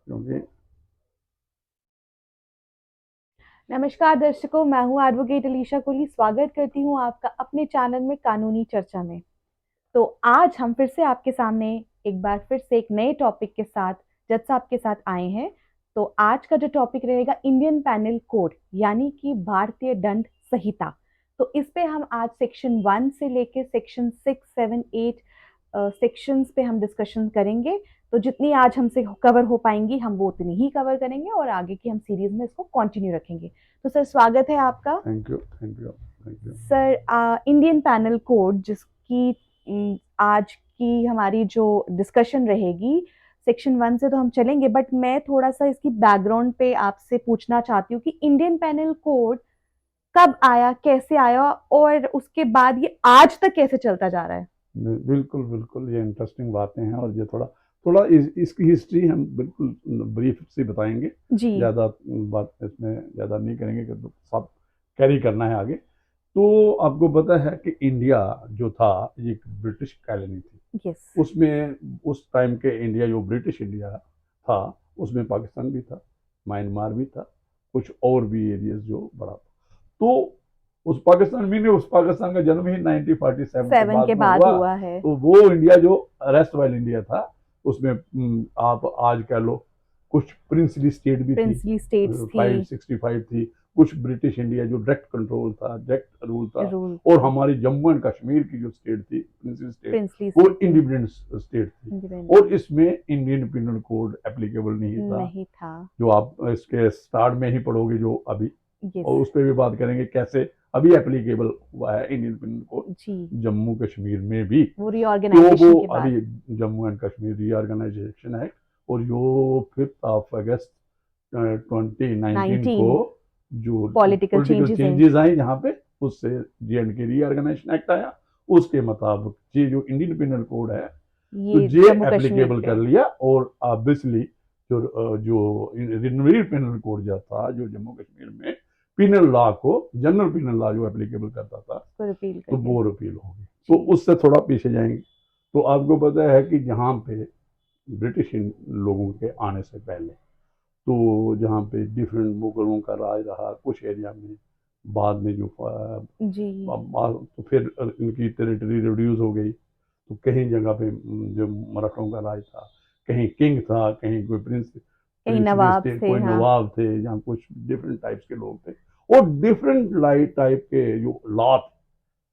क्योंकि नमस्कार दर्शकों, मैं हूं एडवोकेट अलीशा कोहली। स्वागत करती हूं आपका अपने चैनल में कानूनी चर्चा में। तो आज हम फिर से आपके सामने एक बार फिर से एक नए टॉपिक के साथ जज साहब के साथ आए हैं। तो आज का जो टॉपिक रहेगा इंडियन पैनल कोड, यानी कि भारतीय दंड संहिता। तो इस पे हम आज सेक्शन 1 से लेके सेक्शन 6, 7, 8 सेक्शंस पे हम डिस्कशन करेंगे। तो जितनी आज हमसे कवर हो पाएंगी हम वो उतनी ही कवर करेंगे और आगे की हम सीरीज में इसको कंटिन्यू रखेंगे। तो सर, स्वागत है आपका। Thank you, thank you, thank you. Sir, Indian panel code जिसकी आज की हमारी जो डिस्कशन रहेगी, सेक्शन 1 से तो हम चलेंगे, बट मैं थोड़ा सा इसकी बैकग्राउंड पे आपसे पूछना चाहती हूँ कि इंडियन पैनल कोड कब आया, कैसे आया, और उसके बाद ये आज तक कैसे चलता जा रहा है। बिल्कुल बिल्कुल, ये इंटरेस्टिंग बातें हैं और ये थोड़ा थोड़ा इसकी हिस्ट्री हम बिल्कुल ब्रीफ से बताएंगे। जी। ज़्यादा बात इसमें ज़्यादा नहीं करेंगे कि तो सब कैरी करना है आगे। तो आपको पता है कि इंडिया जो था ये एक ब्रिटिश कॉलोनी थी। यस। उसमें उस टाइम के इंडिया जो ब्रिटिश इंडिया था उसमें पाकिस्तान भी था, म्यांमार भी था, कुछ और भी एरियाज जो बड़ा था। तो उस पाकिस्तान का जन्म ही 1947 के 7 बाद के में बाद हुआ। हुआ है। तो वो इंडिया जो रेस्ट वाली इंडिया था उसमें आप आज कह लो कुछ प्रिंसली स्टेट भी थी, प्रिंसली स्टेट्स थी। 565 थी। कुछ ब्रिटिश इंडिया जो डायरेक्ट कंट्रोल था, डायरेक्ट रूल था। रूल और था। हमारी जम्मू एंड कश्मीर की जो स्टेट थी, प्रिंसली स्टेट, प्रिंसली वो स्टेट थी। इंडिपेंडेंट स्टेट थी। इंडिपेंडेंट। और इसमें इंडियन पिनल कोड एप्लीकेबल नहीं था, नहीं था। जो आप इसके स्टार्ट में ही पढ़ोगे जो अभी। यस। और उस पर भी बात करेंगे कैसे अभी एप्लीकेबल हुआ है इंडियन पिनल जी। कोड जम्मू कश्मीर में भी। वो तो वो रीऑर्गेनाइजेशन के अभी बाद। Jammu and Kashmir reorganisation act, और जो 5 अगस्त 2019 को 19 जो पॉलिटिकल पॉलिटिकल चेंजेस हैं। चेंजेस आए यहाँ पे, उससे J and K reorganisation act आया। उसके मुताबिक ये जो इंडियन पिनल कोड है तो ये ये जम्मू कश्मीर एप्लीकेबल पे। कर लिया। और ऑब्वियसली जो रिनोवेटेड पिनल कोड जो था जो जम्मू कश्मीर में पिनल लॉ को, जनरल पिनल लॉ जो एप्लीकेबल करता था, को रिपील तो कर दिया। वो रिपील होगी। तो जी। उससे थोड़ा पीछे जाएंगे। तो आपको पता है कि जहाँ पे ब्रिटिश लोगों के आने से पहले, तो जहाँ पे डिफरेंट मुगलों का राज रहा कुछ एरिया में, बाद में जो जी। तो फिर इनकी टेरिटरी रिड्यूस हो गई। तो कहीं जगह पे जो मराठों का राज था, कहीं किंग था, कहीं कोई कहीं प्रिंसली नवाब स्टेट, थे, कोई हाँ। नवाब थे, जहाँ कुछ डिफरेंट टाइप्स के लोग थे। और डिफरेंट लाइट टाइप के जो लॉ,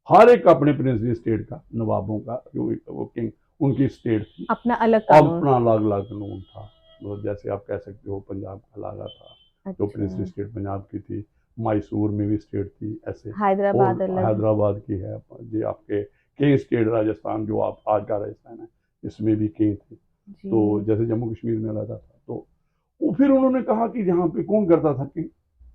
हर एक अपने प्रिंसली स्टेट का, नवाबों का जो वो किंग, उनकी स्टेट थी, अपना अलग कानून। अपना अलग अलग कानून था। तो जैसे आप कह सकते हो पंजाब का लागा था, जो अच्छा। प्रिंसली स्टेट पंजाब की थी। मैसूर में भी स्टेट थी ऐसे। और हैदराबाद अलग। हैदराबाद की है जो आपके किंग स्टेट, राजस्थान जो आप आज का राजस्थान है, इसमें भी किंग थे। जी। तो जैसे जम्मू कश्मीर में रहता था, तो वो फिर उन्होंने कहा कि यहाँ पे कौन करता था, किंग,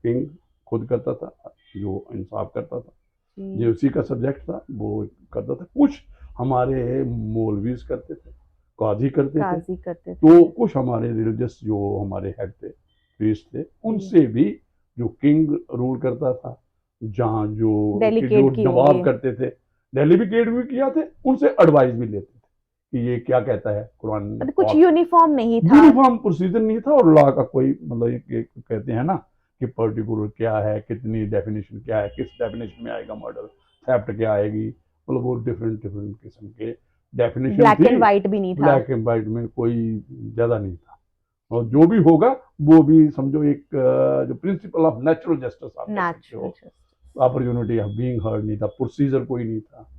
किंग खुद करता था, जो इंसाफ करता था, जो जी। उसी का सब्जेक्ट था वो करता था। कुछ हमारे मौलवीज करते थे, काजी करते थे। काजी करते थे। तो कुछ हमारे रिलीजियस जो हमारे हेड थे, प्रीस्ट थे, जी। उनसे भी, जो किंग रूल करता था, जहाँ जो कि जो डेलीकेट की होंगे। नवाब करते थे, डेलीगेट भी किया थे, उनसे एडवाइस भी लेते थे कि ये क्या कहता है कुरान मतलब कुछ पाक। यूनिफॉर्म नहीं था। यूनिफॉर्म प्रोसीजर नहीं था, और लॉ का कोई मतलब एक कहते हैं ना कि पर्टिकुलर क्या है, कितनी डेफिनेशन क्या है, किस डेफिनेशन में आएगा मर्डर, थेफ्ट क्या आएगी, मतलब वो डिफरेंट डिफरेंट किस्म के डेफिनेशन ब्लैक एंड थी। वाइट भी नहीं था। ब्लैक एंड वाइट में कोई ज़्यादा नहीं था। और जो भी होगा वो भी समझो एक जो प्रिंसिपल ऑफ नेचुरल जस्टिस आप कह सकते नेचुरल हो, justice. Opportunity of being heard नहीं था, प्रोसीजर कोई नहीं था,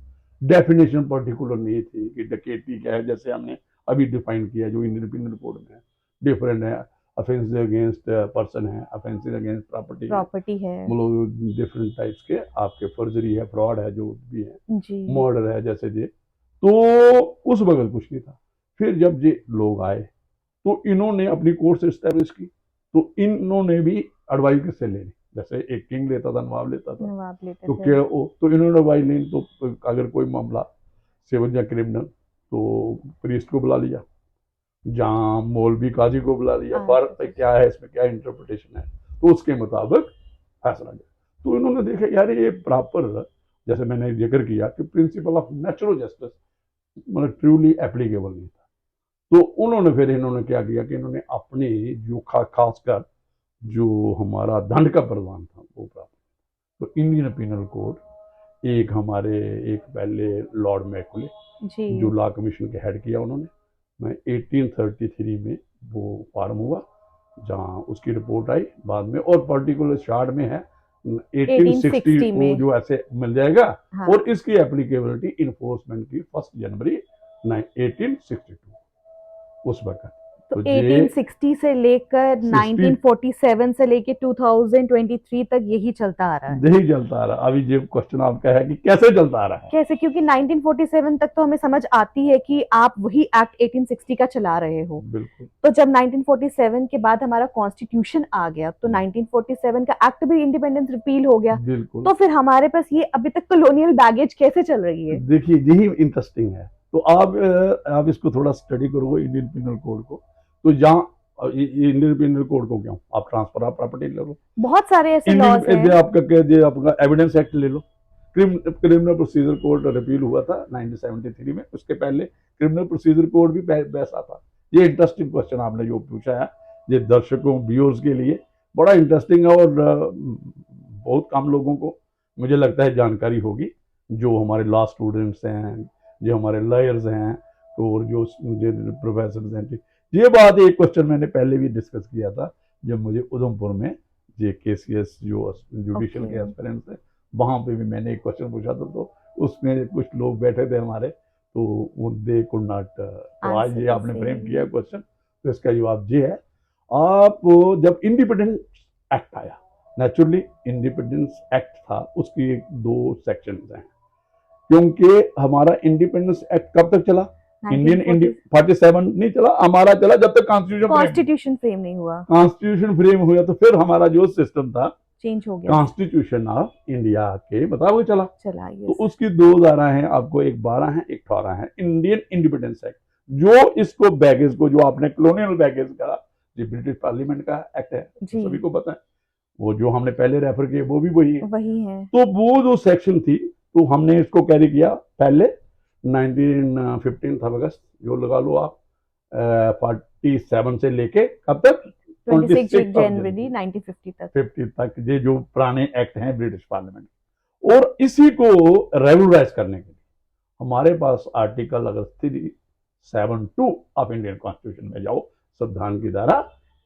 डेफिनेशन पर्टिकुलर नहीं थी कि डकैती क्या है, जैसे हमने अभी डिफाइन किया जो इंडियन पिनल कोड में है, डिफरेंट है। ऑफेंस अगेंस्ट पर्सन है, ऑफेंस अगेंस्ट प्रॉपर्टी है, प्रॉपर्टी है। मतलब डिफरेंट टाइप्स के आपके फर्जरी है, फ्रॉड है, जो भी है, जी। मर्डर है जैसे ये। तो उस वक्त कुछ नहीं था। फिर जब ये लोग आए तो इन्होंने अपनी कोर्स एस्टेब्लिश की। तो इन्होंने भी एडवाइस किससे लेनी, जैसे एक किंग लेता था, नवाब लेता था, नवाब लेते तो थे। क्या तो इन्होंने एडवाइस लेनी। तो अगर कोई मामला सिविल या क्रिमिनल, तो प्रीस्ट को बुला लिया, जहाँ मौलवी काजी को बुला लिया, पर अच्छा, अच्छा, क्या है इसमें, क्या इंटरप्रिटेशन है, तो उसके मुताबिक फैसला लिया। तो इन्होंने देखा यार ये प्रॉपर, जैसे मैंने जिक्र किया कि प्रिंसिपल ऑफ नेचुरल जस्टिस मतलब ट्रूली एप्लीकेबल नहीं था। तो उन्होंने फिर इन्होंने क्या किया कि इन्होंने अपने जो खासकर जो हमारा दंड का प्रावधान था वो प्राप्त, तो इंडियन पिनल कोड एक हमारे एक पहले लॉर्ड मैकुले जी जो लॉ कमीशन के हेड किया उन्होंने, मैं 1833 में वो फॉर्म हुआ जहाँ उसकी रिपोर्ट आई बाद में, और पर्टिकुलर शार्ट में है 1860 1860 को में। जो ऐसे मिल जाएगा। हाँ, और इसकी एप्लीकेबिलिटी इन्फोर्समेंट की 1 जनवरी 1862 उस वक्त। तो तो ये 1860 से लेकर 60 1947 से लेकर 2023 तक यही चलता आ रहा है। यही चलता आ रहा। अभी जो क्वेश्चन आपका है कि कैसे चलता आ रहा है, कैसे? क्योंकि 1947 तक तो हमें समझ आती है कि आप वही एक्ट 1860 का चला रहे हो। बिल्कुल तो जब 1947 के बाद हमारा कॉन्स्टिट्यूशन आ गया तो 1947 का एक्ट भी इंडिपेंडेंस रिपील हो गया। बिल्कुल। तो फिर हमारे पास ये अभी तक कॉलोनियल बैगेज कैसे चल रही है? देखिए यही इंटरेस्टिंग है। तो आप इसको थोड़ा स्टडी करो इंडियन पिनल कोड को, तो जहाँ इंडियन पिनल कोड को क्यों आप ट्रांसफर ऑफ प्रॉपर्टी ले लो, बहुत सारे ऐसे लॉज हैं। आपका एविडेंस एक्ट ले लो, क्रिमिनल प्रोसीजर कोड रिपील हुआ था 1973 में, उसके पहले क्रिमिनल प्रोसीजर कोड भी वैसा था। ये इंटरेस्टिंग क्वेश्चन आपने जो पूछा है, ये दर्शकों व्यूअर्स के लिए बड़ा इंटरेस्टिंग है, और बहुत कम लोगों को मुझे लगता है जानकारी होगी, जो हमारे लॉ स्टूडेंट्स हैं, जो हमारे लॉयर्स हैं, और जो प्रोफेसर हैं। ये बात एक क्वेश्चन मैंने पहले भी डिस्कस किया था जब मुझे उधमपुर में जे KCS जो जुडिशियल के एस्पिरेंट्स है, वहाँ पे भी मैंने एक क्वेश्चन पूछा था, तो उसमें कुछ लोग बैठे थे हमारे, तो वो दे कुड नॉट, तो आज ये आपने फ्रेम किया क्वेश्चन, तो इसका जवाब ये है। आप जब इंडिपेंडेंस एक्ट आया, नेचुरली इंडिपेंडेंस एक्ट था, उसकी 2 सेक्शन हैं, क्योंकि हमारा इंडिपेंडेंस एक्ट कब तक चला, इंडियन 47 नहीं चला, हमारा चला जब तक कॉन्स्टिट्यूशन फ्रेम नहीं हुआ। कॉन्स्टिट्यूशन फ्रेम हुआ तो फिर हमारा जो सिस्टम था चेंज हो गया, कॉन्स्टिट्यूशन ऑफ इंडिया के बताओ चला। तो उसकी 2 धारा हैं आपको, एक 12 है एक 18 है, इंडियन इंडिपेंडेंस एक्ट, जो इसको बैगेज को, जो आपने कॉलोनियल बैगेज का, जो ब्रिटिश पार्लियामेंट का एक्ट है, सभी को पता है, वो जो हमने पहले रेफर किए वो भी वही है। तो वो जो सेक्शन थी, तो हमने इसको कैरी किया पहले 15 अगस्त, जो लगा लो आप 47 से लेके कब तक 26 जनवरी 1950 तक ये जो पुराने एक्ट हैं ब्रिटिश पार्लियामेंट, और इसी को रेगुलराइज करने के लिए हमारे पास आर्टिकल अगर 372 ऑफ इंडियन कॉन्स्टिट्यूशन में जाओ, संविधान की धारा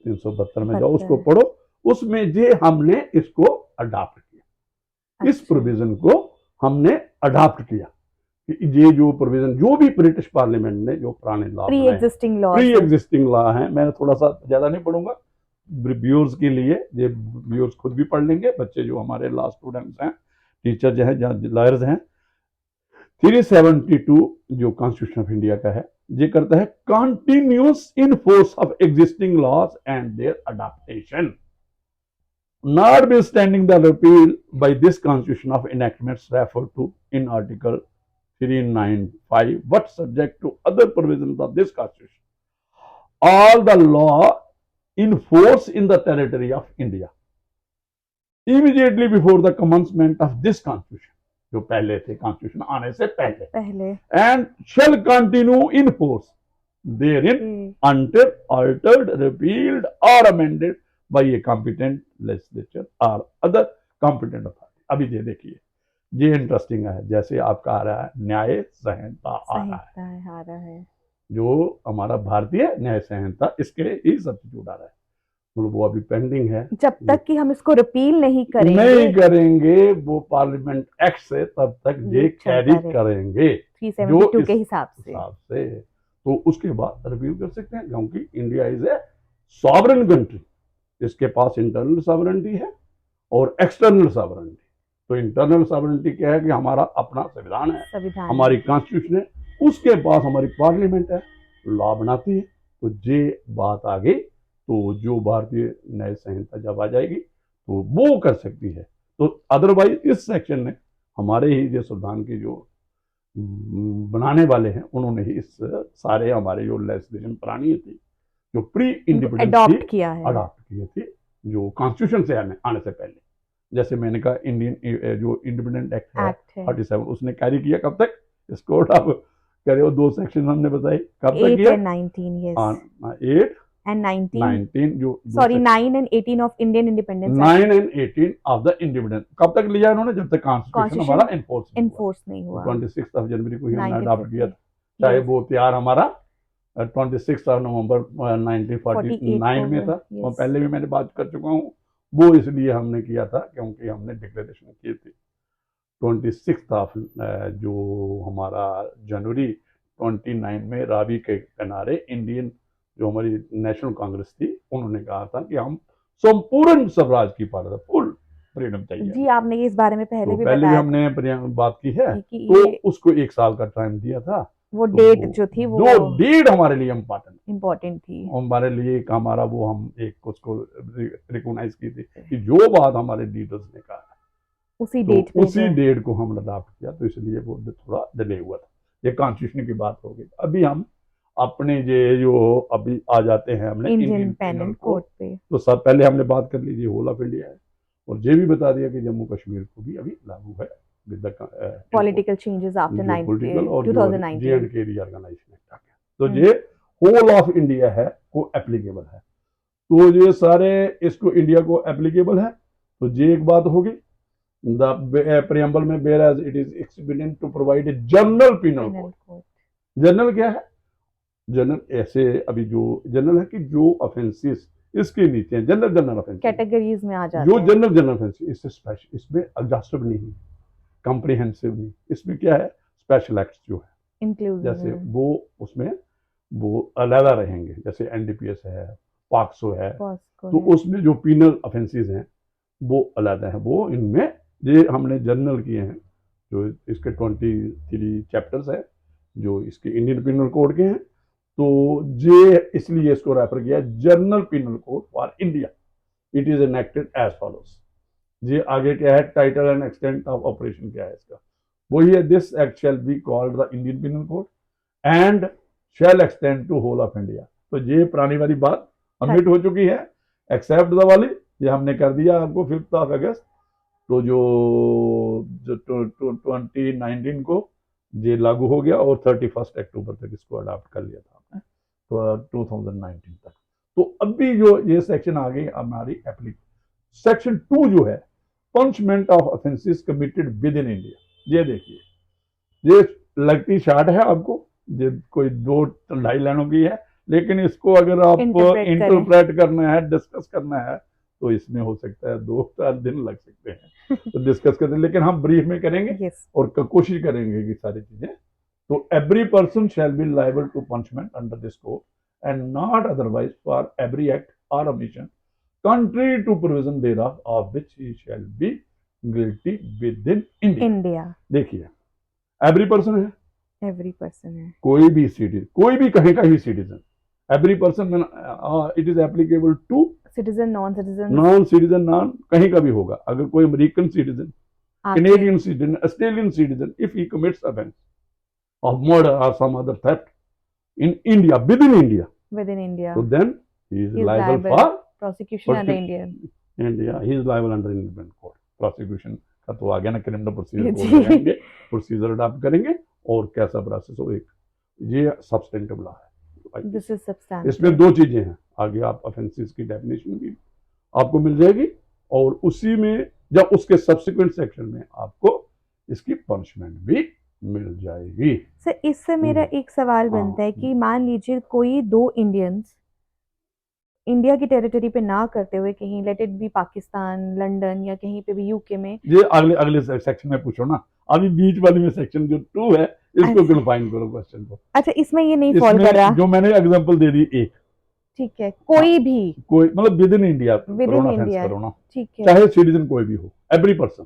372 में जाओ, उसको पढ़ो, उसमें ये हमने इसको अडॉप्ट किया। इस प्रोविजन को हमने अडॉप्ट किया कि ये जो प्रोविजन, जो भी ब्रिटिश पार्लियामेंट ने जो पुराने लॉ, प्री एग्जिस्टिंग लॉ हैं, मैं थोड़ा सा ज्यादा नहीं पढ़ूंगा, व्यूअर्स के लिए, ये व्यूअर्स खुद भी पढ़ लेंगे, बच्चे जो हमारे लॉ स्टूडेंट्स हैं, टीचर जो हैं, लॉयर्स हैं। 372 जो कॉन्स्टिट्यूशन ऑफ इंडिया का है, ये करता है continues in force of existing laws and their adoption, notwithstanding the repeal by this constitution of enactments referred to in article 395 but subject to other provisions of this constitution, all the law in force in the territory of India immediately before the commencement of this constitution, जो पहले थे constitution आने से पहले, and shall continue in force therein until altered, repealed or amended by a competent legislature or other competent authority। अभी ये देखिए, ये इंटरेस्टिंग है, जैसे आपका आ रहा है न्याय संहिता आ रहा है, जो हमारा भारतीय न्याय संहिता, इसके ही सब्स्टिट्यूट आ रहा है, वो अभी पेंडिंग है। जब तक कि हम इसको रिपील नहीं करेंगे वो पार्लियामेंट एक्ट से, तब तक ये कैरी करेंगे 372 के हिसाब से, तो उसके बाद रिव्यू कर सकते हैं, क्योंकि India is a sovereign country, इसके पास इंटरनल सॉवरेनिटी है और एक्सटर्नल सॉवरेनिटी। तो इंटरनल सॉवरेनिटी क्या है कि हमारा अपना संविधान है, हमारी कॉन्स्टिट्यूशन है, उसके पास हमारी पार्लियामेंट है, लॉ बनाती है। तो ये बात आ गई, तो जो भारतीय न्याय संहिता जब आ जाएगी तो वो कर सकती है। तो अदरवाइज इस सेक्शन ने हमारे ही जो संविधान की जो बनाने वाले हैं, उन्होंने ही इस सारे हमारे जो लेजिस्लेशन पुरानी थी, जो प्री इंडिपेंडेंस अडॉप्ट किए थे, जो कॉन्स्टिट्यूशन से आने से पहले, जैसे मैंने कहा इंडियन जो इंडिपेंडेंट एक्ट है 47, उसने कैरी किया कब तक, इस कोड ऑफ कह रहे हो 2 सेक्शन हमने बताए, कब तक 8 किया? and 19, yes. 8 And 19, 19 जो sorry, 9 and 18 of Indian Independence Act 9 and 18 of the independence. कब तक लिया इन्होंने? जब तक कॉन्स्टिट्यूशन हमारा Constitution इन्फोर्स नहीं हुआ। 26 ऑफ जनवरी को ही हमने 1950, अडॉप्ट किया था, चाहे yes. वो तैयार हमारा 26 ऑफ नवंबर 1949 में था, yes. और पहले भी मैंने बात कर चुका हूँ। वो इसलिए हमने किया था क्योंकि हमने डिक्लेरेशन की थी 26 ऑफ जो हमारा जनवरी 29 में रावी के किनारे इंडियन जो हमारी नेशनल कांग्रेस थी, उन्होंने कहा था कि हम संपूर्ण स्वराज की पालना, फुल फ्रीडम चाहिए जी, आपने ये इस बारे में पहले तो भी पहले भी बताया हमने बात की है कि तो ये उसको 1 साल का टाइम दिया था। वो तो डेट जो थी वो जो डेट हमारे लिए इम्पोर्टेंट थी, हमारे लिए एक हमारा वो हम एक उसको रिकॉग्नाइज की थी कि जो बात हमारे लीडर्स ने कहा उसी तो डेट पे उसी डेट को हम अडॉप्ट किया, तो इसलिए वो थोड़ा डिले हुआ था। ये कॉन्स्टिट्यूशन की बात होगी। अभी हम अपने जो अभी आ जाते हैं हमने इंडियन पेनल कोड पे, तो सब पहले हमने बात कर लीजिए होल ऑफ इंडिया है, और ये भी बता दिया कि जम्मू कश्मीर को भी अभी लागू है with the political changes after political और 2019 J&K रीऑर्गेनाइजेशन एक्ट आ गया, तो ये होल ऑफ इंडिया है को एप्लीकेबल है। तो ये सारे इसको इंडिया को एप्लीकेबल है, तो ये एक बात होगी। द प्रियम्बल में whereas it is expedient to provide a general penal code. General क्या है? जनरल ऐसे अभी जो जनरल है कि जो ऑफेंसेस इसके नीचे हैं, जनरल ऑफेंस कैटेगरीज में आ जाते जो हैं। जनरल ऑफेंस इससे स्पेशल, इसमें एग्जॉस्टिव नहीं है, कॉम्प्रिहेंसिव नहीं, इसमें क्या है स्पेशल एक्ट्स जो है इंक्लूसिव जैसे वो उसमें वो अलग रहेंगे, जैसे एनडीपीएस है, पॉक्सो है, तो उसमें जो पीनल ऑफेंसेस हैं वो अलग है। वो इनमें ये हमने जनरल किए हैं, जो इसके 23 चैप्टर्स है जो इसके इंडियन पिनल कोड के हैं, तो ये इसलिए इसको रेफर किया general penal code for India. It is enacted as follows. ये आगे क्या है, title and extent of operation क्या है इसका, वही है this act shall be called the Indian penal code and shall extend to whole of India. तो ये पुरानी वाली बात अमिट हो चुकी है, एक्सेप्ट द वाली ये हमने कर दिया आपको 5 अगस्त। तो जो 2019 को ये लागू हो गया और 31 अक्टूबर तक इसको अडॉप्ट कर लिया था आपने, तो 2019 तक। तो अभी जो ये सेक्शन आ गई हमारी एप्लीकेशन सेक्शन 2 जो है punishment of offences committed with in India. ये देखिए, ये लगती शार्ट है आपको, ये कोई 2-2.5 लाइनों की है, लेकिन इसको अगर आप इंटरप्रेट करना है, डिस्कस करना है, तो इसमें हो सकता है 2-4 दिन लग सकते हैं तो डिस्कस करते हैं, लेकिन हम ब्रीफ में करेंगे और कोशिश करेंगे कि सारी चीजें। तो every person shall be liable to punishment under this code and not otherwise for every act और omission contrary to provision thereof of which he shall be guilty within India। देखिए एवरी पर्सन है, कोई भी citizen, कोई भी कहीं का ही citizen, every person it is applicable to citizen, non citizen, non कहीं का भी होगा। अगर कोई American citizen, Canadian citizen, Australian citizen, if he commits offence of murder और some other theft in India, within India, तो then he is liable for prosecution under India, he is liable under Indian code। prosecution का तो आ गया ना, criminal procedure code लेंगे, procedure adopt करेंगे और कैसा प्रोसेस हो, एक ये सब्सटेंटिव लॉ है। This is substantive. इसमें 2 चीजें हैं, आगे आप ऑफेंसेस की डेफिनेशन भी आपको मिल जाएगी और उसी में या उसके सब्सिक्वेंट सेक्शन में आपको इसकी पनिशमेंट भी मिल जाएगी। सर इससे मेरा एक सवाल बनता है कि मान लीजिए कोई 2 इंडियंस इंडिया की टेरिटरी पे ना करते हुए कहीं, let it be Pakistan, London या कहीं पे भी यूके में, ये अगले सेक्शन में पूछो ना, अभी बीच वाले में सेक्शन जो 2 है इसको कन्फाइन करो क्वेश्चन को। अच्छा इसमें ये नहीं फॉल कर रहा, जो मैंने एग्जांपल दे दी एक, ठीक है, कोई भी कोई मतलब विद इन इंडिया करो ना, ठीक है, चाहे सिटीजन कोई भी हो, एवरी पर्सन।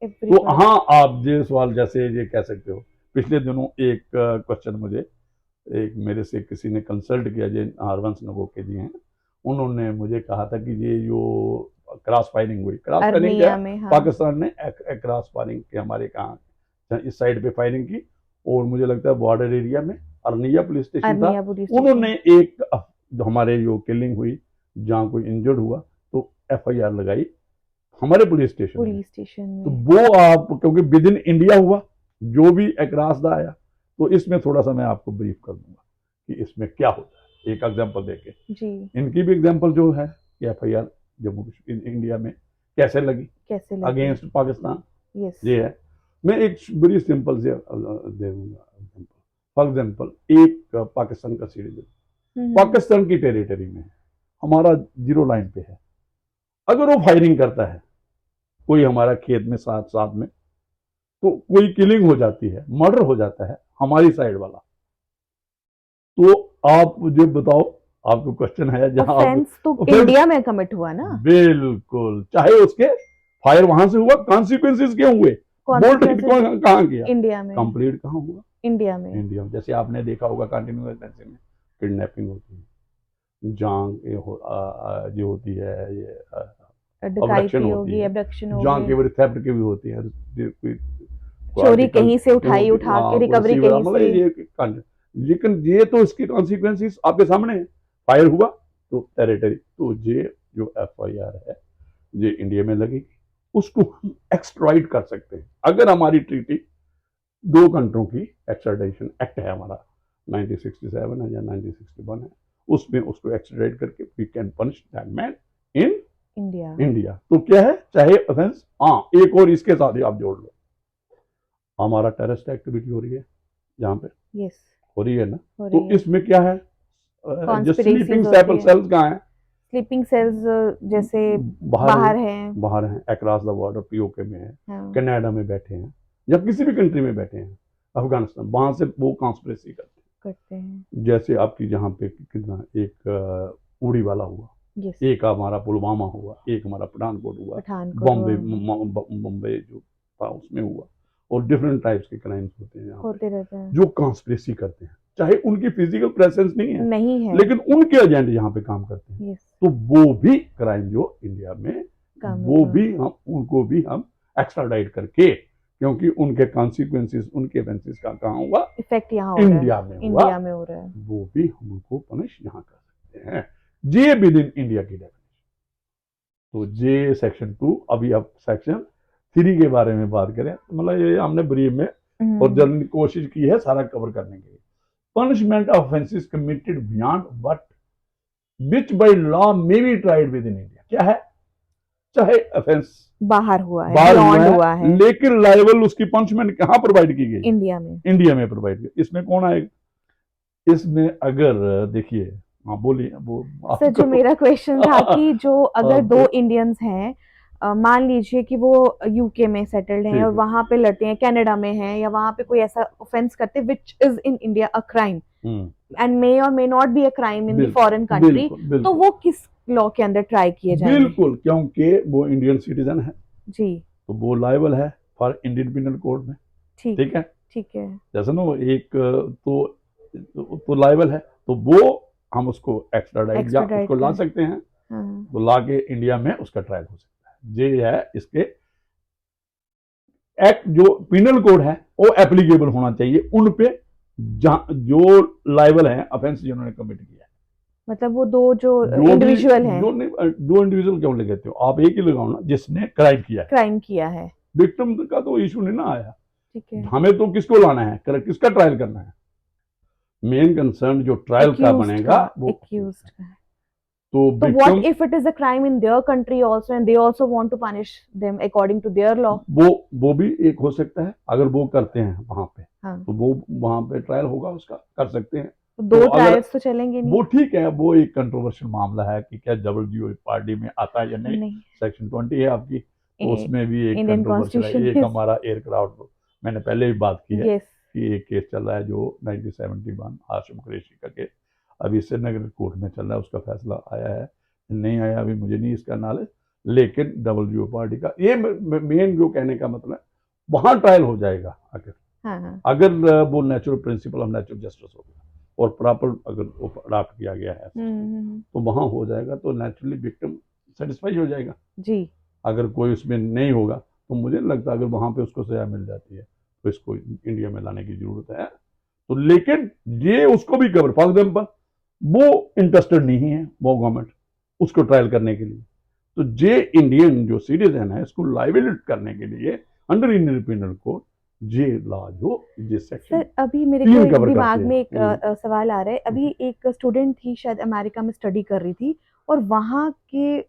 तो हाँ आप ये सवाल जैसे ये कह सकते हो, पिछले दिनों एक क्वेश्चन मुझे एक मेरे से किसी ने कंसल्ट किया, जो हरवंश नगोके जी हैं, उन्होंने मुझे कहा था कि ये जो क्रॉस फायरिंग हुई, क्रॉस फायरिंग क्या, पाकिस्तान ने क्रॉस फायरिंग के हमारे कहाँ इस साइड पे फायरिंग की, और मुझे लगता है बॉर्डर एरिया में अरनिया पुलिस स्टेशन था, उन्होंने एक हमारे जो किलिंग हुई जहाँ कोई इंजर्ड हुआ तो FIR लगाई हमारे पुलिस स्टेशन में। तो वो आप क्योंकि विद इन इंडिया हुआ, जो भी अक्रॉस दा आया तो इसमें थोड़ा सा मैं आपको ब्रीफ कर दूंगा कि इसमें क्या होता है, एक एग्जांपल देके। जी, इनकी भी एग्जांपल जो है कि एफआईआर जम्मू कश्मीर इंडिया में कैसे लगी कैसे लगे? Against Pakistan, yes. ये है। मैं एक बड़ी सिंपल से दे दूंगा एग्जांपल। फॉर एग्जांपल, एक पाकिस्तान का सिटीजन पाकिस्तान की टेरिटरी में है, हमारा जीरो लाइन पे है, अगर वो फायरिंग करता है कोई हमारा खेत में साथ साथ में, तो कोई किलिंग हो जाती है, मर्डर हो जाता है हमारी साइड वाला, तो आप मुझे बताओ, आपको क्वेश्चन है जहां ऑफेंस तो इंडिया में कमिट हुआ ना? बिल्कुल, चाहे उसके फायर वहां से हुआ, कॉन्सिक्वेंसेस क्या हुए, बोल्ट हिट कहां किया, इंडिया में, कंप्लीट कहां हुआ, इंडिया में। इंडिया में। जैसे आपने देखा होगा कंटिन्यूअस में किडनैपिंग होती है, जांग ये होती है, ये डकैती होगी, एब्डक्शन जांग के होगी, बड़े थेफ्ट की भी होती है, चोरी कहीं से उठाई, उठा के रिकवरी कहीं मतलब से। ये लेकिन ये तो इसके कॉन्सिक्वेंसेस आपके सामने है, फायर हुआ तो टेरिटरी, तो ये जो एफआईआर है ये इंडिया में लगेगी, उसको हम एक्सट्राइड कर सकते हैं अगर हमारी ट्रीटी दो कंट्रों की एक्सट्राडिशन एक्ट है हमारा 1967 है या 1961 है, उसमें उसको एक्सट्राडिट करके we can punish that man in India. तो क्या है, चाहे ऑफेंस, हाँ एक और इसके साथ ही आप जोड़ लो, हमारा टेररिस्ट एक्टिविटी हो रही है जहाँ पे, यस, हो रही है ना, हो तो रही है। इसमें क्या है, जो स्लीपिंग होती है। सेल्स कहाँ है, स्लीपिंग सेल्स जैसे बाहर हैं, बाहर हैं, अक्रॉस द बॉर्डर पीओके में है, हाँ, कनाडा में बैठे हैं, या किसी भी कंट्री में बैठे हैं, अफगानिस्तान, वहां से वो कॉन्स्पिरेसी करते हैं। जैसे आपकी जहाँ पे कितना, एक उड़ी वाला हुआ, यस, एक हमारा पुलवामा हुआ, एक हमारा पठानकोट हुआ, बॉम्बे मुंबई जो था उसमें हुआ, और डिफरेंट टाइप्स के क्राइम्स होते हैं यहाँ होते रहते हैं, जो कॉन्स्पिरेसी करते हैं, चाहे उनकी फिजिकल प्रेजेंस नहीं है, है, लेकिन उनके एजेंट यहाँ पे काम करते हैं। यस, तो वो भी क्राइम जो इंडिया में, वो हुआ। भी हम उनको भी हम एक्स्ट्राडाइट करके, क्योंकि उनके कॉन्सिक्वेंसेस, उनके ऑफेंसेस का कहाँ हुआ, इफेक्ट यहाँ हो रहा है, इंडिया में हुआ, इंडिया में हो रहा है, वो भी हम उनको पनिश यहाँ कर सकते हैं, जे विद इन इंडिया की डेफिनेशन। तो जे सेक्शन 2, अभी अब सेक्शन 3 के बारे में बात करें, मतलब ये हमने ब्रीफ में और जल्दी कोशिश की है सारा कवर करने के लिए। Punishment of offences committed beyond what which by law may be tried with in India, क्या है, चाहे ऑफेंस बाहर हुआ है, बाहर हुआ है, लेकिन लायबल उसकी पनिशमेंट कहां प्रोवाइड की गई, इंडिया में प्रोवाइड की। इसमें कौन आएगा, इसमें अगर देखिए, हाँ बोलिए वो सर, जो मेरा क्वेश्चन था कि जो अगर दो इंडियंस हैं, मान लीजिए कि वो यूके में सेटल्ड हैं और वहां पे लड़ते हैं, कनाडा में हैं, या वहां पे कोई ऐसा ऑफेंस करते which is in India a crime and may और may not be a crime in the foreign country, तो वो किस लॉ के अंदर ट्राई किए जाएंगे? बिल्कुल, क्योंकि वो इंडियन सिटीजन है जी, तो वो लायबल है फॉर इंडियन पिनल कोड में, ठीक है, ठीक है, जैसे ना एक तो लायबल है, तो वो हम उसको एक्स्ट्राडाइट या उसको ला सकते हैं, तो ला के इंडिया में उसका ट्रायल हो सकता है। ये है इसके एक्ट, जो पिनल कोड है वो एप्लीकेबल होना चाहिए उन पे जो लायबल है ऑफेंस जिन्होंने कमिट किया है। मतलब वो दो जो इंडिविजुअल हैं, दो इंडिविजुअल क्यों लगाते हो आप, एक ही लगाओ ना जिसने क्राइम किया है, विक्टिम का तो इशू नहीं ना आया, ठीक है, हमें तो किसको लाना है, किसका ट्रायल करना है, मेन कंसर्न जो ट्रायल का बनेगा वो एक्यूज्ड का है। तो what if it is a crime in their country also and they also want to punish them according to their law? वो भी एक हो सकता है, अगर वो करते हैं वहां पे, तो वो वहां पे ट्रायल होगा उसका, कर सकते हैं, तो दो ट्रायल्स तो चलेंगे नहीं, वो ठीक है, वो एक कंट्रोवर्शियल मामला है कि क्या डब्ल्यूजीओ पार्टी में आता है या नहीं। सेक्शन 20 है आपकी, उसमें भी एक कंट्रोवर्शियल है, एक हमारा एयरक्राफ्ट, मैंने पहले भी बात की है कि एक केस चल रहा है जो 1971 हाशिम कुरैशी का केस, अभी श्रीनगर कोर्ट में चल रहा है, उसका फैसला आया है नहीं आया अभी मुझे नहीं इसका नॉलेज, लेकिन डब्ल्यूजीओ पार्टी का ये मेन जो कहने का मतलब वहां ट्रायल हो जाएगा अगर वो natural principle of natural justice हो गया और प्रॉपर अगर वो अडॉप्ट किया गया है तो वहां हो जाएगा, तो नेचुरली विक्टिम सेटिस्फाई हो जाएगा जी। अगर कोई उसमें नहीं होगा तो मुझे नहीं लगता, अगर वहां पे उसको सजा मिल जाती है तो इसको इंडिया में लाने की जरूरत है। तो लेकिन ये उसको भी कवर, फॉर एग्जाम्पल वो इंटरेस्टेड नहीं है वो गवर्नमेंट उसको ट्रायल करने के लिए, तो जे इंडियन जो सिटीजन है इसको लाइबिलिटी करने के लिए अंडर इंडियन पिनल कोड ये लॉ जो ये सेक्शन सर अभी मेरे तीन को कवर दिमाग करते में हैं। एक सवाल आ रहा है। अभी एक स्टूडेंट थी, शायद अमेरिका में स्टडी कर रही थी, और वहाँ के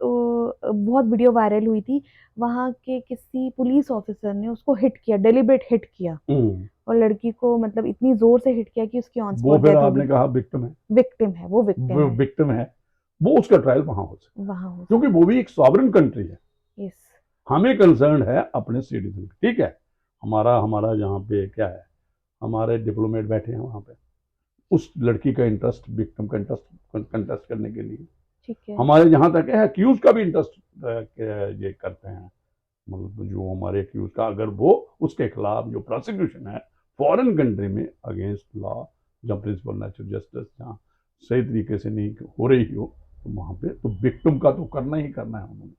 बहुत वीडियो वायरल हुई थी। वहाँ के किसी पुलिस ऑफिसर ने उसको हिट किया, डेलिबरेट हिट किया, और लड़की को मतलब इतनी जोर से हिट किया कि उसकी ऑन वो स्पॉट फिर डेथ हो आपने गई। कहा विक्टिम है, विक्टिम है, वो विक्टिम वो है। विक्टिम है, वो उसका ट्रायल वहां हो सकता है, वहाँ हो क्योंकि वो भी एक सॉवरेन कंट्री है। यस। हमें कंसर्न है अपने सिटीजन, ठीक है। हमारा हमारा यहाँ पे क्या है, हमारे डिप्लोमेट बैठे हैं वहां पे, उस लड़की का इंटरेस्ट विक्टिम का इंटरेस्ट कंटेस्ट करने के लिए। ठीक है। हमारे यहाँ तक है अक्यूज का भी इंटरेस्ट ये करते हैं, मतलब जो हमारे अक्यूज का अगर वो उसके खिलाफ जो प्रोसिक्यूशन है फॉरेन कंट्री में अगेंस्ट लॉ जहाँ प्रिंसिपल नेचुरल जस्टिस जहाँ सही तरीके से नहीं हो रही हो, तो वहाँ पे तो विक्टिम का तो करना ही करना है उन्होंने।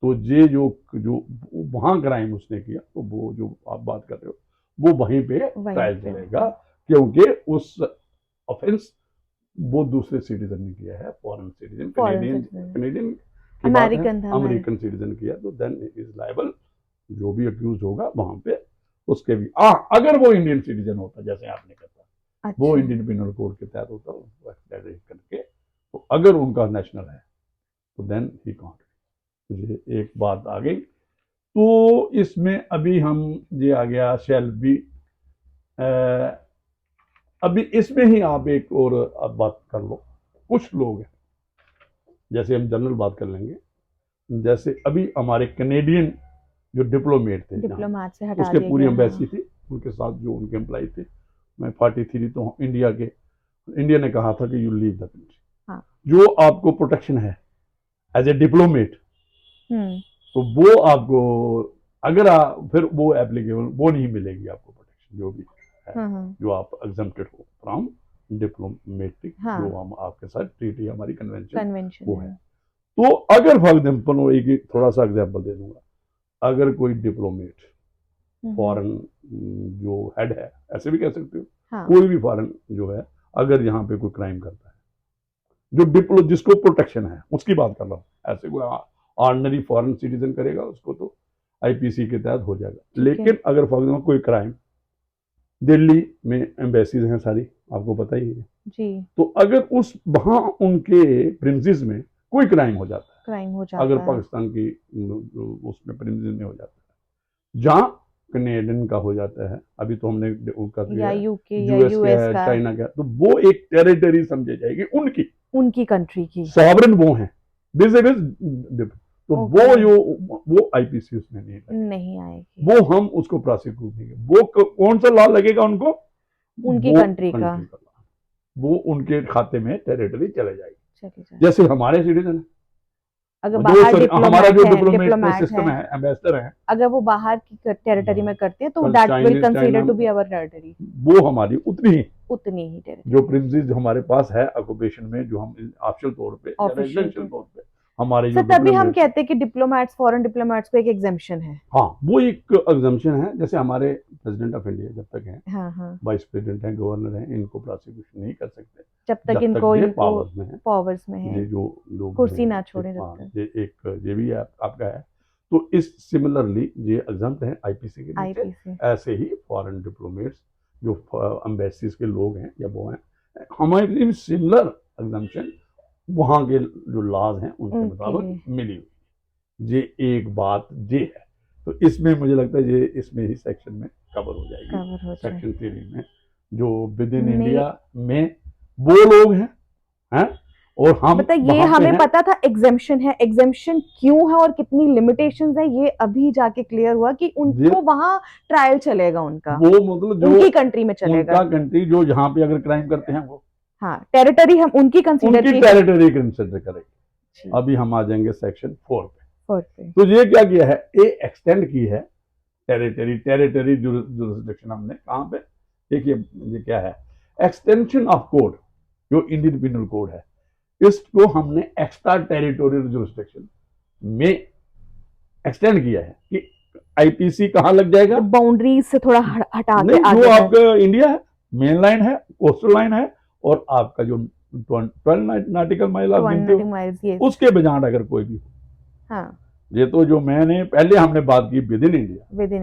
तो ये जो जो वहाँ क्राइम उसने किया, तो वो जो आप बात कर रहे हो वो वहीं पे ट्रायल पे चलेगा, क्योंकि उस ऑफेंस वो दूसरे सिटीजन ने किया है, फॉरेन सिटीजन, फॉरेन कनेडियन की बात है, अमेरिकन था, अमेरिकन सिटीजन किया, तो देन इज लायबल, जो भी अक्यूज होगा वहां पे उसके भी अगर वो इंडियन सिटीजन होता जैसे आपने कहा, अच्छा। वो इंडियन पिनल कोड के तहत होता, उसको एक्सट्राडिट करके, तो अगर उनका नेशनल है तो देन ही काउंट। तो ये एक बात आ गई। तो इसमें अभी हम ये आ गया शैल बी, अभी इसमें ही आप एक और अब बात कर लो। कुछ लोग हैं, जैसे हम जनरल बात कर लेंगे, जैसे अभी हमारे कनेडियन जो डिप्लोमेट थे, डिप्लोमेट से हटा उसके दिया पूरी गया, एम्बेसी हाँ। थी, उनके साथ जो उनके एम्प्लॉय थे, मैं 43 तो इंडिया के, इंडिया ने कहा था कि यू लीव द कंट्री। हाँ। जो आपको प्रोटेक्शन है एज ए डिप्लोमेट, तो वो आपको अगर फिर वो एप्लीकेबल वो नहीं मिलेगी आपको प्रोटेक्शन, जो भी है, जो आप एग्जम्प्टेड हो फ्रॉम डिप्लोमेटिक, हाँ। जो हम आपके साथ ट्रीटी हमारी कन्वेंशन वो है। है। तो अगर फॉर एग्जाम्पल एक थोड़ा सा एग्जाम्पल दे दूंगा, अगर कोई डिप्लोमेट फॉरेन जो हेड है, ऐसे भी कह सकते हो, हाँ। कोई भी फॉरेन जो है, अगर यहाँ पे कोई क्राइम करता है, जो जिसको प्रोटेक्शन है उसकी बात कर रहा हूँ, ऐसे कोई ऑर्डिनरी फॉरेन सिटीजन करेगा उसको तो आईपीसी के तहत हो जाएगा। लेकिन अगर फॉर एग्जाम्पल कोई क्राइम, दिल्ली में एम्बेसीज हैं सारी, आपको पता ही है जी, तो अगर उस वहां उनके प्रिंसेस में कोई क्राइम हो जाता है, अगर पाकिस्तान की उसमें प्रिंसेस में हो जाता है, जहां कनेडियन का हो जाता है, अभी तो हमने उनका या यूके या यूएस यूएस का, चाइना का, तो वो एक टेरिटरी समझी जाएगी उनकी कंट्री की, सॉवरेन वो है, तो वो आईपीसी उसमें नहीं आएगी, वो हम उसको प्रोसिक्यूट नहीं, वो कौन सा लॉ लगेगा उनको, उनकी कंट्री का, वो उनके खाते में टेरिटरी चले जाएगी। जैसे हमारे सिटीजन है, अगर बाहर हमारा जो डिप्लोमेट सिस्टम है, एम्बेसडर है, अगर वो बाहर की टेरिटरी में करते हैं तो that will consider to be our territory, वो हमारी उतनी ही टेरिटरी, जो प्रिंसेस हमारे पास है ऑक्यूपेशन में, जो हम ऑफिशियल तौर पे या रेजिडेंशियल तौर पे हमारे जो तभी हम कहते हैं कि डिप्लोमेट्स, फॉरेन डिप्लोमेट्स को एक एग्जेम्पशन है। हाँ, वो एक एग्जेम्पशन है। जैसे हमारे प्रेसिडेंट ऑफ इंडिया जब तक हैं, हाँ, वाइस प्रेसिडेंट हैं, गवर्नर हैं, इनको प्रोसिक्यूशन नहीं कर सकते जब तक इनको पावर्स में है, ये जो लोग कुर्सी ना छोड़े, ये एक ये भी आपका है। तो इस सिमिलरली ये एग्जम्प्ट है आईपीसी के नीचे, ऐसे ही फॉरेन डिप्लोमेट्स जो एम्बेसीज के लोग हैं या वो हैं, हमारी सिमिलर एग्जम्पशन वहाँ के जो लॉज हैं उनके मुताबिक मिली हुई। ये एक बात ये है। तो इसमें मुझे लगता है ये इसमें ही सेक्शन में कवर हो जाएगी, सेक्शन 3 में, जो विद इन इंडिया में वो लोग हैं, और हम ये हमें पता था एग्जेम्पशन है, एग्जेम्पशन क्यों है और कितनी लिमिटेशंस है, ये अभी जाके क्लियर हुआ कि उनको वहां ट्रायल चलेगा, उनका वो मतलब जो उनकी कंट्री में चलेगा, उनका कंट्री जो जहाँ पे अगर क्राइम करते हैं वो, हाँ, टेरिटरी हम उनकी टेरिटरी कंसिडर करेंगे। अभी हम आ जाएंगे सेक्शन 4 पे। तो ये क्या किया है, ये एक्सटेंड की है टेरिटरी जुरिसडिक्शन हमने कहाँ पे, देखिए ये क्या है, एक्सटेंशन ऑफ कोड, जो इंडियन पिनल कोड है, इसको हमने एक्स्ट्रा टेरिटोरियल जुरिसडिक्शन में एक्सटेंड किया है कि आईपीसी कहाँ लग जाएगा, बाउंड्रीज से थोड़ा हटा के जो आपका इंडिया है, मेन लाइन है, कोस्टल लाइन है, और आपका जो 12 नॉटिकल माइल आप गिनते हो, उसके बजाय अगर कोई भी हो, हाँ, ये तो जो मैंने पहले हमने बात की विद इन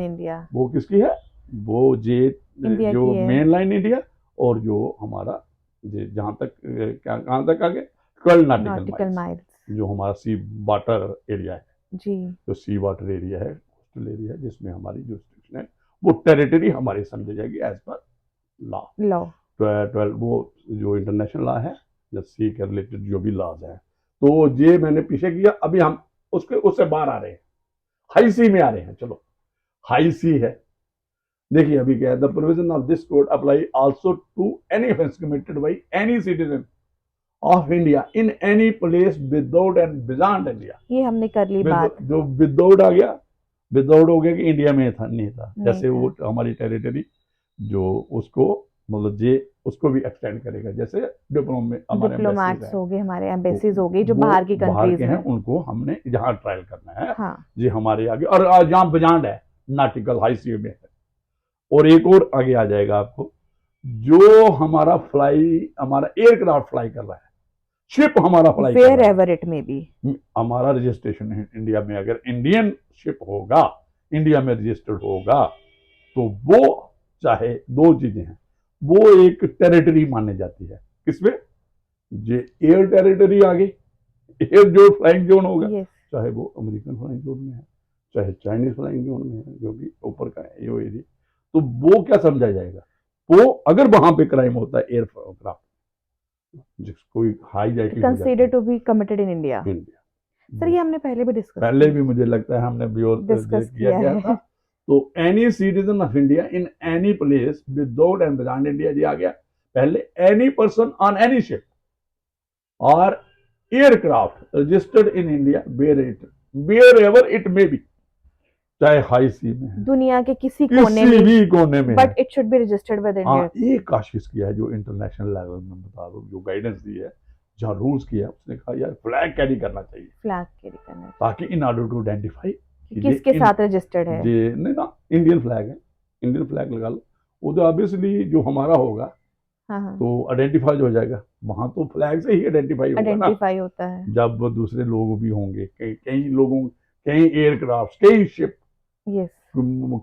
इंडिया, वो किसकी है, वो जे इंडिया जो की है। मेन लाइन इंडिया और जो हमारा जहाँ तक क्या कहाँ तक आगे 12 नॉटिकल नॉटिकल माइल्स माइल्स। जो हमारा सी वाटर एरिया है, जी। जो सी वाटर एरिया है, कोस्टल एरिया है, जिसमें हमारी जो रिस्ट्रिक्शन है वो टेरिटरी हमारी समझी जाएगी एज पर लॉ। लॉ। 12 वो जो इंटरनेशनल लॉ है, जब सी के रिलेटेड जो भी लॉज हैं, तो ये मैंने पीछे किया। अभी हम उससे बाहर आ रहे हैं, हाई सी में आ रहे हैं। चलो हाई सी है, देखिए अभी क्या है, the provision of this code apply also to any offence committed by any citizen of India in any place without and beyond India. ये हमने कर ली बात। जो विदाउट आ गया, विदाउट हो गया कि इंडिया में था नहीं था, नहीं जैसे वो हमारी टेरिटरी जो उसको मतलब ये उसको भी एक्सटेंड करेगा। जैसे डिप्लोम में हमारे डिप्लोमेट्स हो गए, हमारे तो एम्बेसीज हो गई जो वो बाहर की बाहर कंट्रीज के हैं, में। उनको हमने जहाँ ट्रायल करना है हाँ। जी हमारे आगे। और जहाँ बियॉन्ड है नाटिकल हाई सी में है। और एक और आगे आ जाएगा आपको, जो हमारा एयरक्राफ्ट फ्लाई कर रहा है, शिप हमारा फ्लाई कर वेयर रहा एवर इट मे बी, है, हमारा रजिस्ट्रेशन है इंडिया में, अगर इंडियन शिप होगा, इंडिया में रजिस्टर्ड होगा, तो वो चाहे दो चीजें हैं, वो एक टेरिटरी मानी जाती है। किसमें? जे एयर टेरिटरी आ गई, एयर जो फ्लाइंग जोन होगा, यस। चाहे वो अमेरिकन फ्लाइंग जोन में है, चाहे चाइनीज फ्लाइंग जोन में है, जो भी ऊपर का है ये एरिया, तो वो क्या समझा जाएगा, वो अगर वहां पे क्राइम होता है एयरक्राफ्ट, कोई हाई जाइकिंग हो जाती कंसीडर है to be committed in India. India, sir ये हमने पहले भी डिस्कस पहले भी मुझे लगता है हमने भी डिस्कस किया किया गया है। था। तो any citizen of India in any place without and beyond India जी आ गया पहले। Any person on any ship और aircraft registered in India wherever it may be, चाहे हाई सी में है, दुनिया के किसी कोने किसी में, भी कोने में बट है। It should be registered with हाँ, इंडिया। एक कोशिश किया है जो इंटरनेशनल लेवल में, बता दो, जो गाइडेंस दी है, जहाँ रूल्स किया है, उसने कहा यार फ्लैग कैरी करना चाहिए, फ्लैग कैरी करना है ताकि इन ऑर्डर टू आइडेंटिफाई किसके साथ रजिस्टर्ड है। ये नहीं ना, इंडियन फ्लैग है, इंडियन फ्लैग लगा लो, वो तो ऑब्वियसली जो हमारा होगा हाँ हाँ, तो आइडेंटिफाई हो जाएगा, वहां तो फ्लैग से ही आइडेंटिफाई होगा ना। आइडेंटिफाई होता है। जब दूसरे लोग भी होंगे, कई एयरक्राफ्ट, कई शिप यस।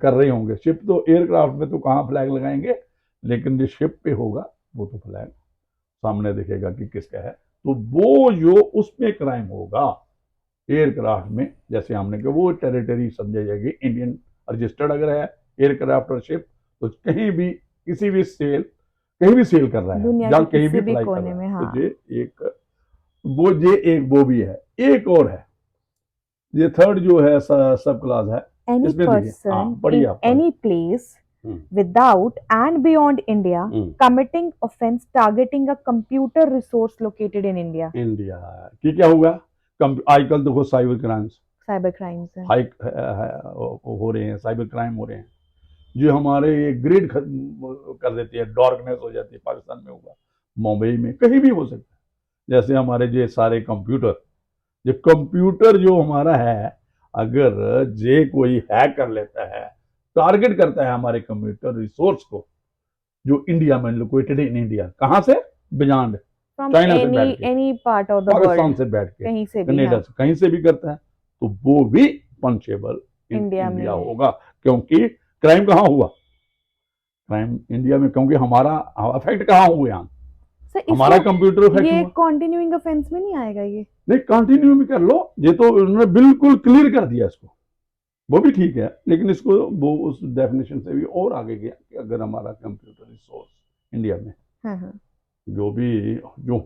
कर रहे होंगे, शिप तो एयरक्राफ्ट में तो कहाँ फ्लैग लगाएंगे, लेकिन जो शिप पे होगा वो तो फ्लैग सामने दिखेगा कि किसका है। तो वो जो उसमें क्राइम होगा एयरक्राफ्ट में, जैसे हमने कहा, वो टेरिटरी समझा जाएगी इंडियन रजिस्टर्ड अगर है एयरक्राफ्ट और शिप, तो कहीं भी किसी भी कहीं भी सेल कर रहा है दुनिया या के कहीं किसी भी भी फ्लाई कर कोने रहा में। है, हाँ। तो ये एक और है, ये थर्ड जो है सब क्लास है। Any इसमें देखिए, person पढ़िए in आप, पढ़िए। any place hmm, without and beyond India hmm, committing offense targeting a computer resource located in India। India की क्या होगा, आजकल देखो साइबर क्राइम्स साइबर क्राइम्स है। हाई हो रहे हैं, साइबर क्राइम हो रहे हैं, जो हमारे ये ग्रिड कर देती है, डार्कनेस हो जाती है। पाकिस्तान में होगा, मुंबई में, कहीं भी हो सकता है। जैसे हमारे ये सारे कंप्यूटर जो हमारा है, अगर जे कोई हैक कर लेता है, टारगेट करता है हमारे कंप्यूटर रिसोर्स को, जो इंडिया में लोकेटेड इन इंडिया, कहाँ से? बियॉन्ड, From चाइना से बैठ के, any part of the Pakistan world, से बैठ के, कहीं से भी। कनाडा हाँ, से, कहीं से भी करता है, तो वो भी पंचेबल इंडिया में इंडिया होगा। क्योंकि क्राइम कहाँ हुआ? क्राइम इंडिया में, क्योंकि हमारा अफेक्ट कहाँ हुए, यहाँ सर हमारा इसको कंप्यूटर अफेक्ट ये हुआ। कंटिन्यूइंग ऑफेंस में नहीं आएगा ये? नहीं, कंटिन्यू भी कर लो, ये तो उन्होंने बिल्कुल क्लियर कर दिया इसको, वो भी ठीक है, लेकिन इसको वो उस डेफिनेशन से भी और आगे गया कि अगर हमारा कंप्यूटर रिसोर्स इंडिया में हाँ हाँ जो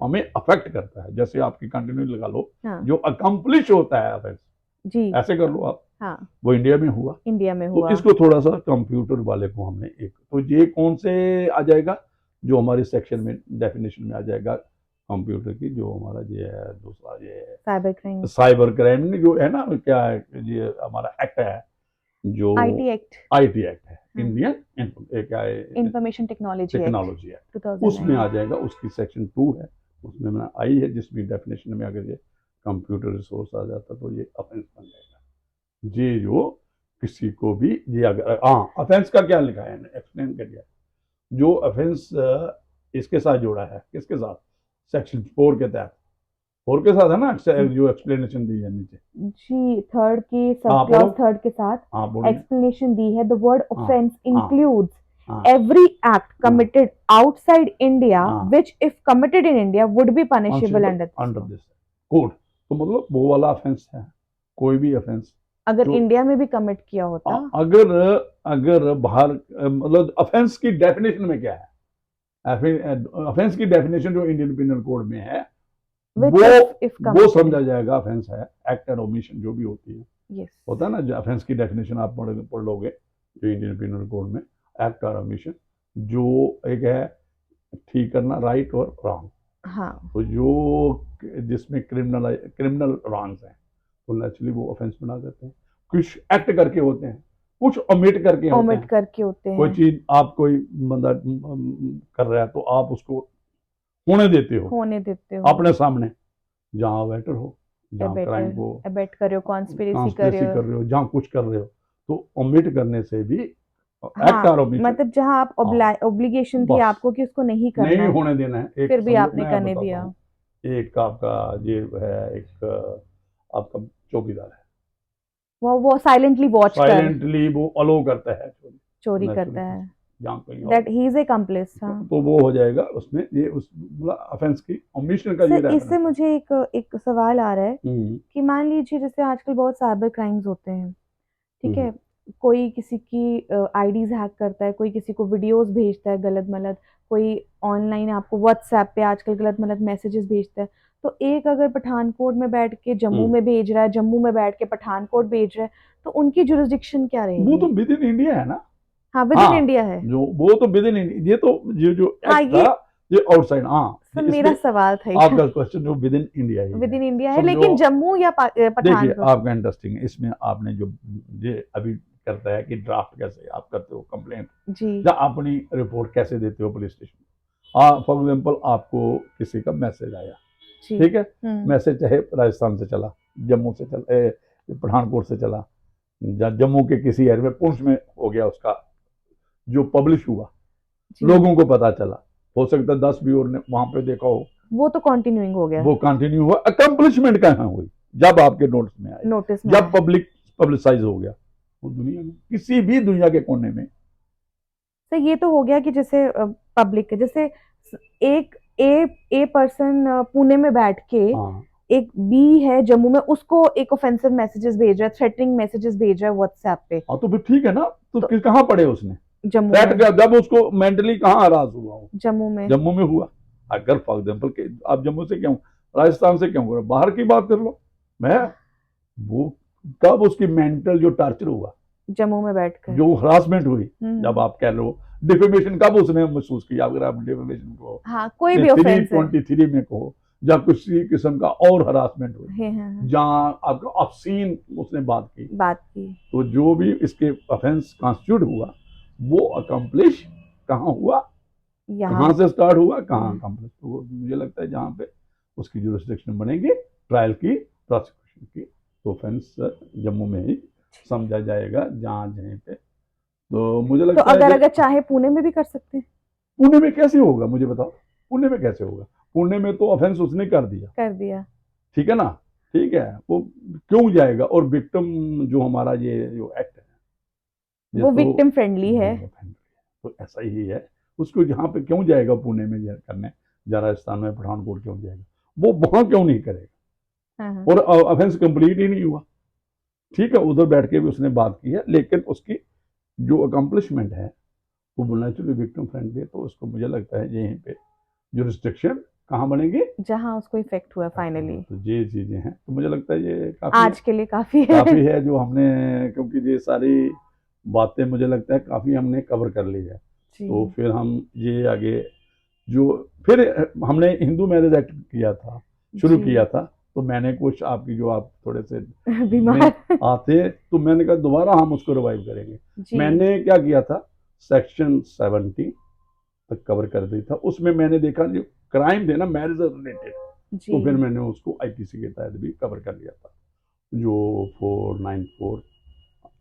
हमें अफेक्ट करता है, जैसे आपकी कंटिन्यू लगा लो, हाँ जो अकम्प्लिश होता है ऑफेंस, जी। ऐसे कर लो आप, हाँ, वो इंडिया में हुआ। इंडिया में तो हुआ। इसको थोड़ा सा कंप्यूटर वाले को हमने एक, तो ये कौन से आ जाएगा, जो हमारे सेक्शन में डेफिनेशन में आ जाएगा कंप्यूटर की, जो हमारा ये है दूसरा, ये साइबर क्राइम जो है ना, क्या है, ये हमारा एक्ट है, जो आईटी एक्ट है, हाँ। इंडियन क्या है, इंफॉर्मेशन टेक्नोलॉजी है, 2009। उसमें आ जाएगा, उसकी सेक्शन 2 है, उसमें मैंने आई है, जिसमें डेफिनेशन में अगर ये कंप्यूटर रिसोर्स आ जाता तो ये ऑफेंस बन जाएगा। ये जो किसी को भी, ये अगर ऑफेंस का क्या लिखा है, एक्सप्लेन कर दिया, जो ऑफेंस इसके साथ जोड़ा है, किसके साथ, सेक्शन 4 के तहत, फोर के साथ है ना जो एक्सप्लेनेशन दी है नीचे। जी, थर्ड की सब हाँ क्लॉज बोलो। थर्ड के साथ हाँ बोलिए। एक्सप्लेनेशन दी है, द वर्ड हाँ ऑफेंस हाँ इंक्लूड्स हाँ every act committed outside India हाँ which if committed in India would be punishable constable under this under law। This code, तो मतलब वो वाला ऑफेंस है, कोई भी ऑफेंस अगर जो इंडिया में भी कमिट किया होता, अगर अगर बाहर मतलब ऑफेंस की डेफिनेशन में क्या है, ऑफेंस की डेफिनेशन जो इंडियन पिनल कोड में है which वो if वो committed समझा in, जाएगा ऑफेंस है, एक्ट एंड ओमिशन जो भी होती है। yes, होता है ना ऑफेंस की डेफिनेशन आप पढ़ लोगे जो इंडियन पिनल कोड में, एक्ट और ओमिशन, जो एक है ठीक करना, राइट और रॉन्ग, हाँ, तो जो जिसमें क्रिमिनल रॉन्ग्स हैं तो नेचुरली वो ऑफेंस बना देते हैं। कुछ एक्ट करके होते हैं, कुछ ओमिट करके होते ओमिट हैं। करके होते कोई हैं, चीज आप कोई बंदा कर रहा है तो आप उसको होने देते हो होने देते हो, अपने सामने, जहाँ वेटर हो, जहाँ क्राइम को एबेट कर रहे हो, कॉन्स्पिरेसी कर कॉन्स्पिरेसी रहे कर हो, रहे हो, जहाँ कुछ कर रहे हो, तो ओमिट करने से भी एक्ट हाँ, और ओमिशन, मतलब जहाँ आप हाँ ओब्लिगेशन थी बस आपको कि उसको नहीं करना नहीं है, होने देना है। एक फिर भी समझो आपने मैं करने बताता दिया, हूँ, एक आपका ये है, एक आपका चौकीदार है, वो साइलेंटली वॉच कर साइलेंटली वो अलो करता है चोरी, चोरी नेचुरली करता है, जहाँ कहीं दैट और, ही इज ए कम्प्लिस। हाँ, तो वो हो जाएगा उसमें, ये उस मतलब ऑफेंस की ओमिशन का ये सर इससे रेफरेंस है। मुझे एक एक सवाल आ रहा है हम्म कि मान लीजिए जैसे आजकल बहुत साइबर क्राइम्स होते हैं, ठीक हम्म है, कोई किसी की आईडीज हैक करता है, कोई किसी को वीडियोस भेजता है गलत मलत, कोई ऑनलाइन आपको व्हाट्सएप पे आजकल गलत मलत मैसेजेस भेजता है, तो एक अगर पठानकोट में बैठ के जम्मू हम्म। में भेज रहा है, जम्मू में बैठ के पठानकोट भेज रहा है, तो उनकी जुरिस्डिक्शन क्या वो रहेगी? तो विद इन इंडिया है ना। हाँ, विद इन हाँ इंडिया है। जो वो तो विद इन इंडिया, ये तो जो हाँ, एक्ट था ये ये आउटसाइड, हाँ सर मेरा इसलिए सवाल था ये, आपका क्वेश्चन जो विद इन इंडिया ही विद है। इन इंडिया है, समझो लेकिन जम्मू या देखिए पठानकोट। आपका इंटरेस्टिंग है इसमें, आपने जो ये अभी करता है कि ड्राफ्ट कैसे आप करते हो कंप्लेंट, जी या अपनी रिपोर्ट कैसे देते हो पुलिस स्टेशन। फॉर एग्जाम्पल आपको किसी का मैसेज आया, जी, ठीक है, मैसेज चाहे राजस्थान से चला, जम्मू से चला, पठानकोट से चला, या जम्मू के किसी एरिया में, पुंछ में हो गया उसका, जो पब्लिश हुआ, जी, लोगों को पता चला, हो सकता है 10 व्यूअर ने वहां पे देखा हो, वो तो कंटिन्यूइंग हो गया, वो कंटिन्यू हुआ, अकम्पलिशमेंट कहाँ हुई, जब आपके नोट्स में आए, नोटिस में जब आया। पब्लिसाइज हो गया, वो दुनिया में किसी भी दुनिया के कोने में। तो ये तो हो गया कि जैसे पब्लिक जैसे एक ए पर्सन पुणे में बैठ के, हाँ एक बी है जम्मू में, उसको एक ऑफेंसिव मैसेजेस भेज रहा है, थ्रेटनिंग मैसेजेस भेज रहा है व्हाट्सएप पे, हाँ तो फिर ठीक है ना, तो तो कहाँ पढ़े उसने जम्मू थ्रेट, में, जब उसको मेंटली कहाँ हरास हुआ हो, जम्मू में, जम्मू में हुआ। अगर फॉर एग्जाम्पल के आप जम्मू से क्यों, राजस्थान से क्यों करो, बाहर की बात कर लो, मैं वो कब उसकी मेंटल जो टॉर्चर हुआ, जम्मू में बैठकर, जो हरासमेंट हुई, जब हम्म, आप कह रहे हो डिफेमेशन, कब उसने महसूस किया, अगर आप डिफेमेशन को हाँ, कोई भी थ्री ऑफेंस है, 23 में कहो, या किसी किस्म का और हरासमेंट हुई, हाँ, जहाँ आपका ऑब्सीन उसने बात की, बात की, तो जो भी इसके ऑफेंस कॉन्स्टिट्यूट हुआ, वो अकम्प्लिश कहाँ हुआ, यहाँ, कहाँ से स्टार्ट हुआ, कहाँ अकम्प्लिश, तो मुझे लगता है जहाँ पे उसकी जुरिस्डिक्शन बनेगी ट्रायल की, प्रोसिक्यूशन की, तो ऑफेंस जम्मू में ही समझा जाएगा, जहाँ जहीं पे। तो मुझे तो लगता है अगर कि अगर चाहे पुणे में भी कर सकते हैं, पुणे में कैसे होगा, मुझे बताओ, पुणे में कैसे होगा, पुणे में तो ऑफेंस उसने कर दिया, कर दिया, ठीक है ना, ठीक है, वो क्यों जाएगा, और विक्टिम जो हमारा ये जो एक्ट है, ये वो तो विक्टिम फ्रेंडली है, तो ऐसा ही है, उसको जहाँ पे क्यों जाएगा पुणे में करने, या राजस्थान में पठानकोट क्यों जाएगा, वो वहां क्यों नहीं करेगा, हाँ, और ऑफेंस कंप्लीट ही नहीं हुआ, ठीक है, उधर बैठ के भी उसने बात की है, लेकिन उसकी जो अकम्पलिशमेंट है वो नेचुरली विक्टिम फ्रेंडली है, तो उसको मुझे लगता है यहीं पे जुरिस्डिक्शन कहाँ बनेगी, जहाँ उसको इफेक्ट हुआ फाइनली, तो ये चीजें हैं, तो मुझे लगता है ये काफी आज के लिए काफी है, काफी है जो हमने, क्योंकि ये सारी बातें मुझे लगता है काफी हमने कवर कर ली है, तो जी, फिर हम ये आगे जो फिर हमने हिंदू मैरिज एक्ट किया था, शुरू जी, किया था, तो मैंने कुछ आपकी जो आप थोड़े से में बीमार, आते, तो मैंने कहा दोबारा हम उसको रिवाइव करेंगे। जी, मैंने क्या किया था, सेक्शन 70 तक कवर कर दी था, उसमें मैंने देखा जो क्राइम थे ना मैरिज रिलेटेड, जी, तो फिर मैंने उसको आईपीसी के तहत भी कवर कर लिया था, जो 494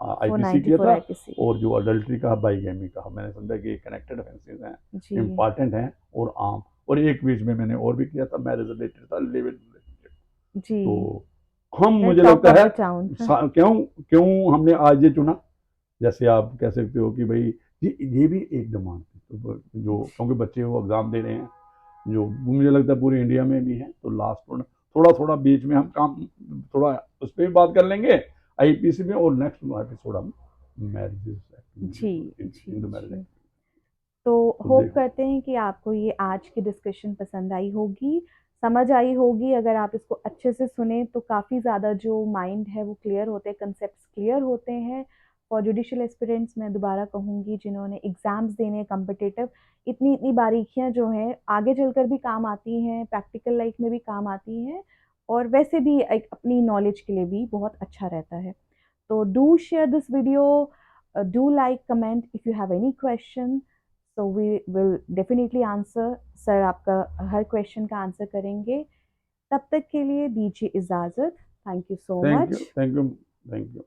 आईपीसी किया 494 था, आईपीसी, और जो अडल्ट्री का, बाईगैमी का, मैंने समझा कि कनेक्टेड ऑफेंसेस हैं, जी, इंपॉर्टेंट हैं और आम, और एक बीच में मैंने और भी किया था, मैरिज रिलेटेड था, लिव इन रिलेटेड, जी, तो हम, the मुझे talk लगता of है the town. क्यों क्यों हमने आज ये चुना, जैसे आप कह सकते हो कि भाई ये भी एक डिमांड थी, तो जो क्योंकि बच्चे वो एग्जाम दे रहे हैं, जो मुझे लगता है पूरे इंडिया में भी है, तो लास्ट में थोड़ा थोड़ा बीच में हम काम थोड़ा उस पर भी बात कर लेंगे आईपीसी में, और नेक्स्ट एपिसोड हम मैरिज जी, इन जी, द मैरिज। जी। तो तो होप देखो, करते हैं कि आपको ये आज की डिस्कशन पसंद आई होगी, समझ आई होगी। अगर आप इसको अच्छे से सुने तो काफ़ी ज़्यादा जो माइंड है वो क्लियर होते हैं, कंसेप्ट्स क्लियर होते हैं। और जुडिशियल एस्पिरेंट्स, मैं दोबारा कहूँगी, जिन्होंने एग्ज़ाम्स देने हैं कम्पिटिटिव, इतनी इतनी बारीकियाँ जो हैं आगे चलकर भी काम आती हैं, प्रैक्टिकल लाइफ में भी काम आती हैं, और वैसे भी एक अपनी नॉलेज के लिए भी बहुत अच्छा रहता है। तो do share this video, do like, comment if you have any question, so we will definitely answer. Sir आपका हर क्वेश्चन का आंसर करेंगे। तब तक के लिए दीजिए इजाज़त। Thank you so thank you, much. Thank you, thank you.